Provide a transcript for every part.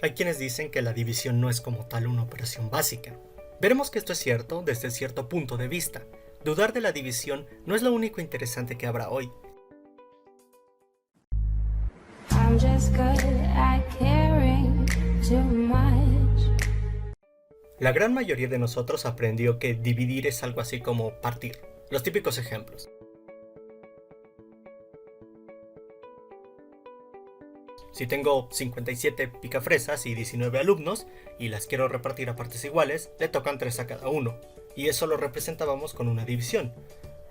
Hay quienes dicen que la división no es como tal una operación básica. Veremos que esto es cierto desde cierto punto de vista. Dudar de la división no es lo único interesante que habrá hoy. I'm just good at caring too much. La gran mayoría de nosotros aprendió que dividir es algo así como partir. Los típicos ejemplos. Si tengo 57 picafresas y 19 alumnos y las quiero repartir a partes iguales, le tocan 3 a cada uno. Y eso lo representábamos con una división.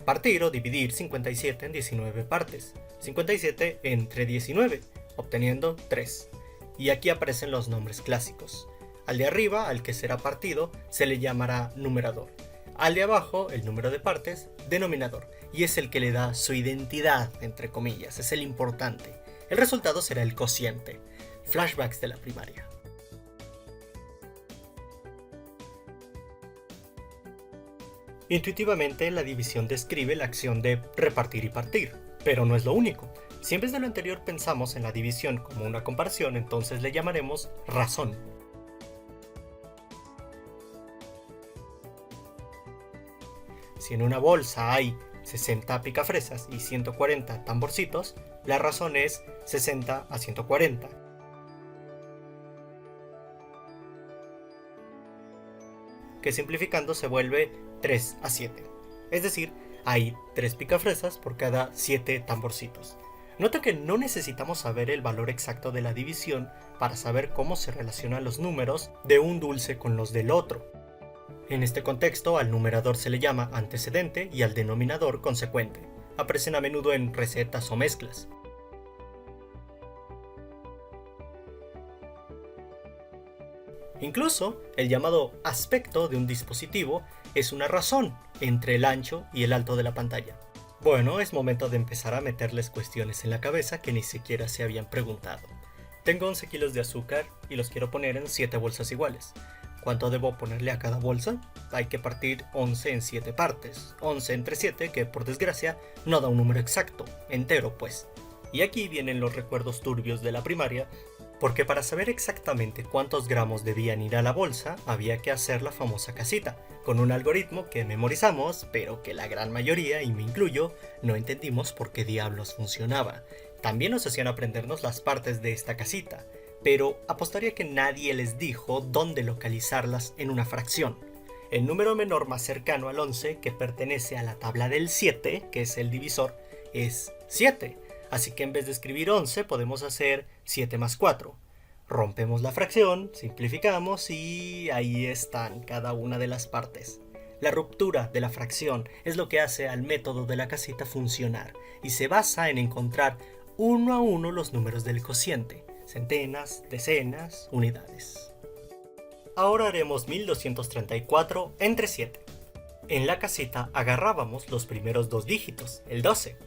Partir o dividir 57 en 19 partes. 57 entre 19, obteniendo 3. Y aquí aparecen los nombres clásicos. Al de arriba, al que será partido, se le llamará numerador. Al de abajo, el número de partes, denominador. Y es el que le da su identidad, entre comillas, es el importante. El resultado será el cociente. Flashbacks de la primaria. Intuitivamente, la división describe la acción de repartir y partir, pero no es lo único. Si en vez de lo anterior pensamos en la división como una comparación, entonces le llamaremos razón. Si en una bolsa hay 60 picafresas y 140 tamborcitos, la razón es 60 a 140. Que simplificando se vuelve 3 a 7. Es decir, hay 3 picafresas por cada 7 tamborcitos. Nota que no necesitamos saber el valor exacto de la división para saber cómo se relacionan los números de un dulce con los del otro. En este contexto, al numerador se le llama antecedente y al denominador consecuente. Aparecen a menudo en recetas o mezclas. Incluso, el llamado aspecto de un dispositivo es una razón entre el ancho y el alto de la pantalla. Bueno, es momento de empezar a meterles cuestiones en la cabeza que ni siquiera se habían preguntado. Tengo 11 kilos de azúcar y los quiero poner en 7 bolsas iguales. ¿Cuánto debo ponerle a cada bolsa? Hay que partir 11 en 7 partes. 11 entre 7, que por desgracia no da un número exacto, entero pues. Y aquí vienen los recuerdos turbios de la primaria, porque para saber exactamente cuántos gramos debían ir a la bolsa, había que hacer la famosa casita, con un algoritmo que memorizamos, pero que la gran mayoría, y me incluyo, no entendimos por qué diablos funcionaba. También nos hacían aprendernos las partes de esta casita, pero apostaría que nadie les dijo dónde localizarlas en una fracción. El número menor más cercano al 11, que pertenece a la tabla del 7, que es el divisor, es 7. Así que en vez de escribir 11 podemos hacer 7 más 4. Rompemos la fracción, simplificamos y ahí están cada una de las partes. La ruptura de la fracción es lo que hace al método de la casita funcionar y se basa en encontrar uno a uno los números del cociente. Centenas, decenas, unidades. Ahora haremos 1234 entre 7. En la casita agarrábamos los primeros dos dígitos, el 12.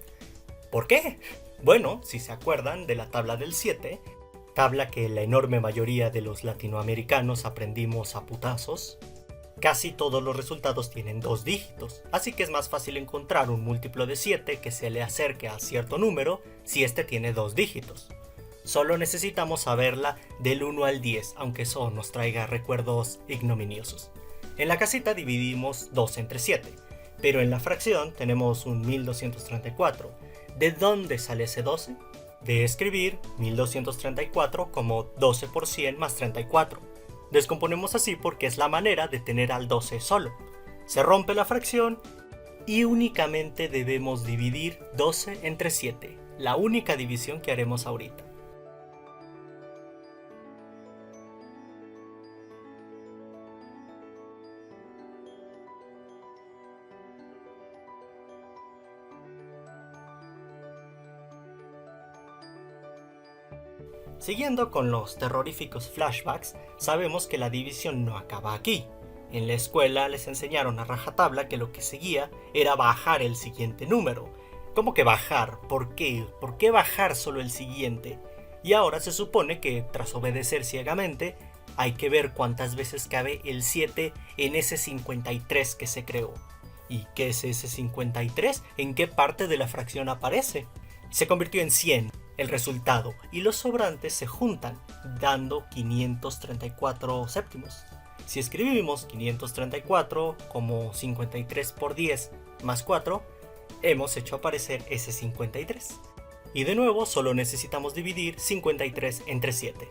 ¿Por qué? Bueno, si se acuerdan de la tabla del 7, tabla que la enorme mayoría de los latinoamericanos aprendimos a putazos, casi todos los resultados tienen dos dígitos, así que es más fácil encontrar un múltiplo de 7 que se le acerque a cierto número si este tiene dos dígitos. Solo necesitamos saberla del 1 al 10, aunque eso nos traiga recuerdos ignominiosos. En la casita dividimos 2 entre 7, pero en la fracción tenemos un 1234. ¿De dónde sale ese 12? De escribir 1234 como 12 por 100 más 34. Descomponemos así porque es la manera de tener al 12 solo. Se rompe la fracción y únicamente debemos dividir 12 entre 7, la única división que haremos ahorita. Siguiendo con los terroríficos flashbacks, sabemos que la división no acaba aquí. En la escuela les enseñaron a rajatabla que lo que seguía era bajar el siguiente número. ¿Cómo que bajar? ¿Por qué? ¿Por qué bajar solo el siguiente? Y ahora se supone que, tras obedecer ciegamente, hay que ver cuántas veces cabe el 7 en ese 53 que se creó. ¿Y qué es ese 53? ¿En qué parte de la fracción aparece? Se convirtió en 100. El resultado y los sobrantes se juntan, dando 534 séptimos. Si escribimos 534 como 53 por 10 más 4, hemos hecho aparecer ese 53. Y de nuevo solo necesitamos dividir 53 entre 7.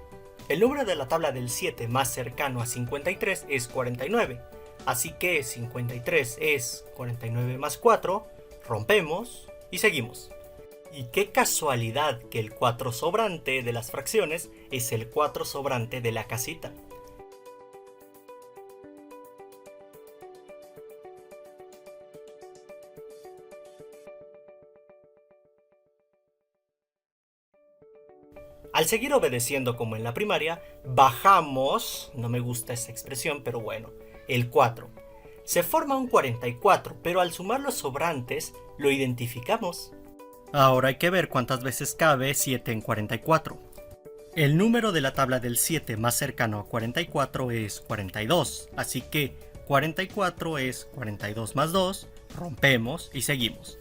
El número de la tabla del 7 más cercano a 53 es 49. Así que 53 es 49 más 4, rompemos y seguimos. Y qué casualidad que el 4 sobrante de las fracciones es el 4 sobrante de la casita. Al seguir obedeciendo como en la primaria, bajamos, no me gusta esa expresión, pero bueno, el 4. Se forma un 44, pero al sumar los sobrantes, lo identificamos. Ahora hay que ver cuántas veces cabe 7 en 44. El número de la tabla del 7 más cercano a 44 es 42, así que 44 es 42 más 2, rompemos y seguimos.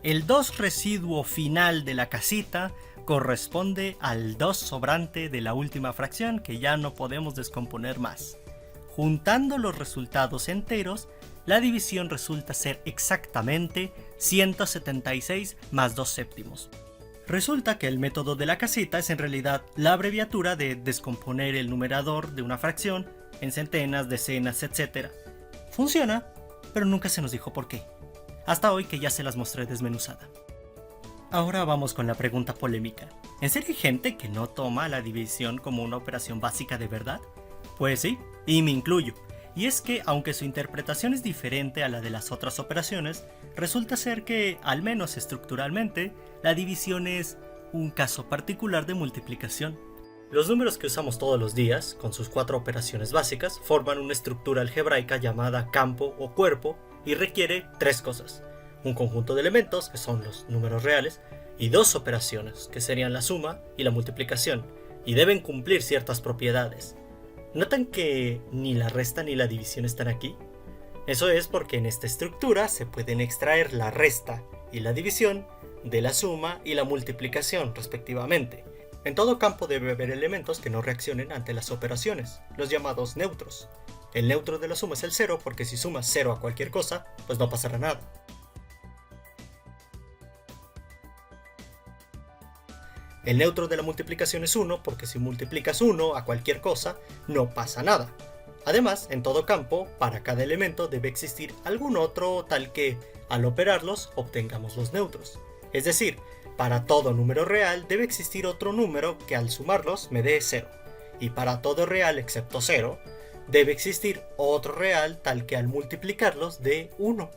El 2 residuo final de la casita corresponde al 2 sobrante de la última fracción que ya no podemos descomponer más. Juntando los resultados enteros, la división resulta ser exactamente 176 más 2 séptimos. Resulta que el método de la casita es en realidad la abreviatura de descomponer el numerador de una fracción en centenas, decenas, etc. Funciona, pero nunca se nos dijo por qué. Hasta hoy que ya se las mostré desmenuzada. Ahora vamos con la pregunta polémica. ¿En serio hay gente que no toma la división como una operación básica de verdad? Pues sí, y me incluyo. Y es que, aunque su interpretación es diferente a la de las otras operaciones, resulta ser que, al menos estructuralmente, la división es un caso particular de multiplicación. Los números que usamos todos los días, con sus 4 operaciones básicas, forman una estructura algebraica llamada campo o cuerpo y requiere 3 cosas. Un conjunto de elementos, que son los números reales, y 2 operaciones, que serían la suma y la multiplicación, y deben cumplir ciertas propiedades. ¿Notan que ni la resta ni la división están aquí? Eso es porque en esta estructura se pueden extraer la resta y la división de la suma y la multiplicación, respectivamente. En todo campo debe haber elementos que no reaccionen ante las operaciones, los llamados neutros. El neutro de la suma es el 0 porque si sumas 0 a cualquier cosa, pues no pasará nada. El neutro de la multiplicación es 1 porque si multiplicas 1 a cualquier cosa, no pasa nada. Además, en todo campo, para cada elemento debe existir algún otro tal que, al operarlos, obtengamos los neutros. Es decir, para todo número real debe existir otro número que al sumarlos me dé 0. Y para todo real excepto 0, debe existir otro real tal que al multiplicarlos dé 1.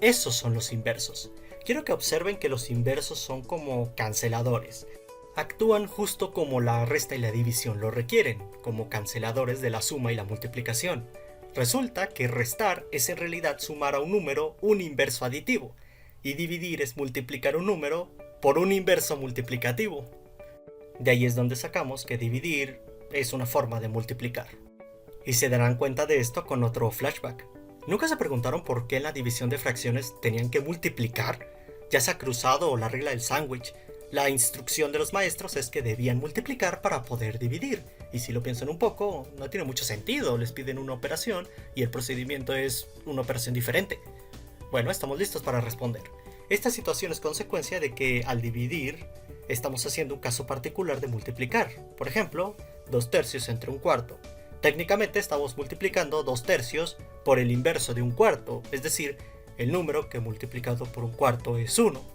Esos son los inversos. Quiero que observen que los inversos son como canceladores. Actúan justo como la resta y la división lo requieren, como canceladores de la suma y la multiplicación. Resulta que restar es en realidad sumar a un número un inverso aditivo, y dividir es multiplicar un número por un inverso multiplicativo. De ahí es donde sacamos que dividir es una forma de multiplicar. Y se darán cuenta de esto con otro flashback. ¿Nunca se preguntaron por qué en la división de fracciones tenían que multiplicar? Ya sea cruzado o la regla del sándwich. La instrucción de los maestros es que debían multiplicar para poder dividir, y si lo piensan un poco, no tiene mucho sentido, les piden una operación y el procedimiento es una operación diferente. Bueno, estamos listos para responder. Esta situación es consecuencia de que al dividir estamos haciendo un caso particular de multiplicar. Por ejemplo, 2 tercios entre un cuarto. Técnicamente estamos multiplicando 2 tercios por el inverso de un cuarto, es decir, el número que multiplicado por un cuarto es 1.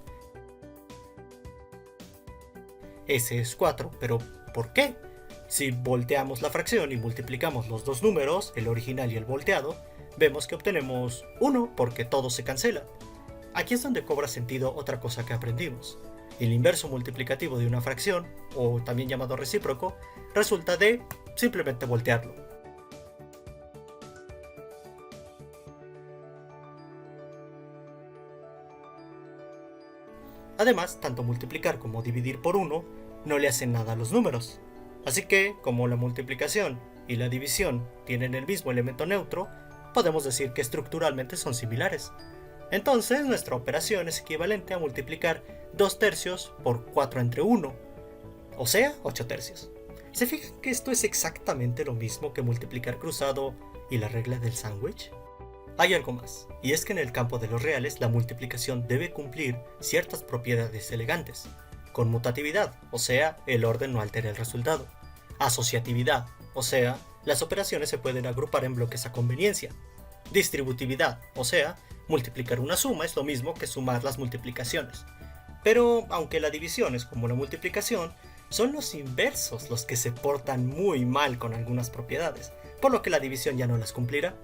Ese es 4, pero ¿por qué? Si volteamos la fracción y multiplicamos los dos números, el original y el volteado, vemos que obtenemos 1 porque todo se cancela. Aquí es donde cobra sentido otra cosa que aprendimos. El inverso multiplicativo de una fracción, o también llamado recíproco, resulta de simplemente voltearlo. Además, tanto multiplicar como dividir por 1 no le hacen nada a los números. Así que, como la multiplicación y la división tienen el mismo elemento neutro, podemos decir que estructuralmente son similares. Entonces, nuestra operación es equivalente a multiplicar 2 tercios por 4 entre 1, o sea, 8/3. ¿Se fijan que esto es exactamente lo mismo que multiplicar cruzado y la regla del sándwich? Hay algo más, y es que en el campo de los reales la multiplicación debe cumplir ciertas propiedades elegantes. Conmutatividad, o sea, el orden no altera el resultado. Asociatividad, o sea, las operaciones se pueden agrupar en bloques a conveniencia. Distributividad, o sea, multiplicar una suma es lo mismo que sumar las multiplicaciones. Pero, aunque la división es como la multiplicación, son los inversos los que se portan muy mal con algunas propiedades, por lo que la división ya no las cumplirá.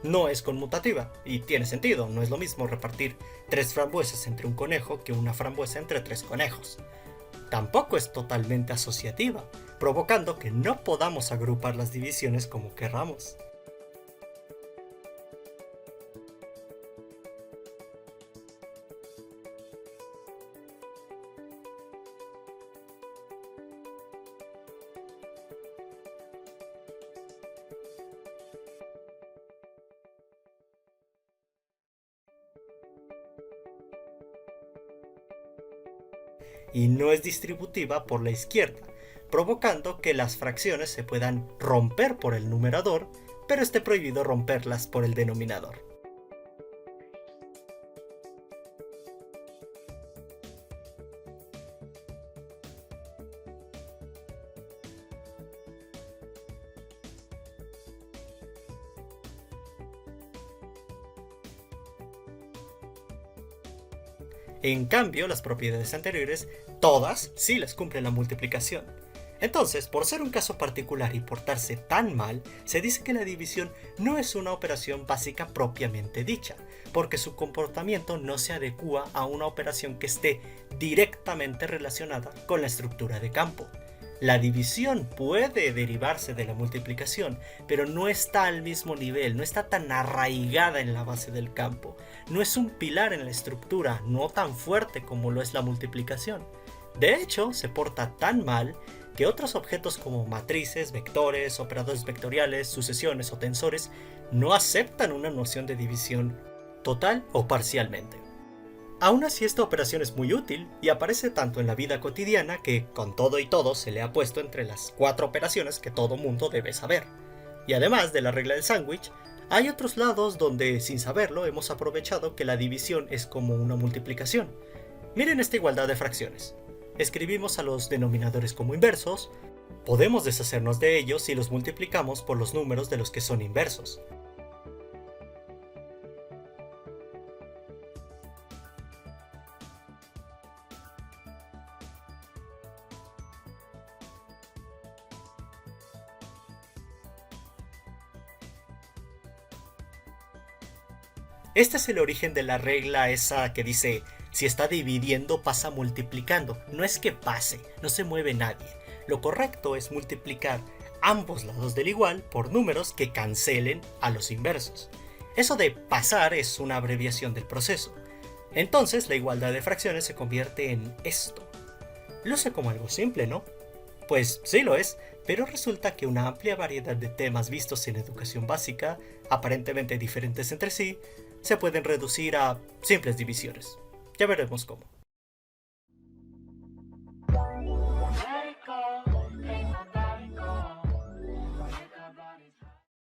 No es conmutativa, y tiene sentido, no es lo mismo repartir 3 frambuesas entre un conejo que una frambuesa entre 3 conejos. Tampoco es totalmente asociativa, provocando que no podamos agrupar las divisiones como querramos. Y no es distributiva por la izquierda, provocando que las fracciones se puedan romper por el numerador, pero esté prohibido romperlas por el denominador. En cambio, las propiedades anteriores, todas sí les cumplen la multiplicación. Entonces, por ser un caso particular y portarse tan mal, se dice que la división no es una operación básica propiamente dicha, porque su comportamiento no se adecúa a una operación que esté directamente relacionada con la estructura de campo. La división puede derivarse de la multiplicación, pero no está al mismo nivel, no está tan arraigada en la base del campo, no es un pilar en la estructura, no tan fuerte como lo es la multiplicación. De hecho, se porta tan mal que otros objetos como matrices, vectores, operadores vectoriales, sucesiones o tensores no aceptan una noción de división total o parcialmente. Aún así, esta operación es muy útil y aparece tanto en la vida cotidiana que con todo y todo se le ha puesto entre las 4 operaciones que todo mundo debe saber. Y además de la regla del sándwich, hay otros lados donde sin saberlo hemos aprovechado que la división es como una multiplicación. Miren esta igualdad de fracciones. Escribimos a los denominadores como inversos, podemos deshacernos de ellos si los multiplicamos por los números de los que son inversos. Este es el origen de la regla esa que dice, si está dividiendo pasa multiplicando. No es que pase, no se mueve nadie. Lo correcto es multiplicar ambos lados del igual por números que cancelen a los inversos. Eso de pasar es una abreviación del proceso. Entonces la igualdad de fracciones se convierte en esto. Luce como algo simple, ¿no? Pues sí lo es, pero resulta que una amplia variedad de temas vistos en educación básica, aparentemente diferentes entre sí, se pueden reducir a simples divisiones. Ya veremos cómo.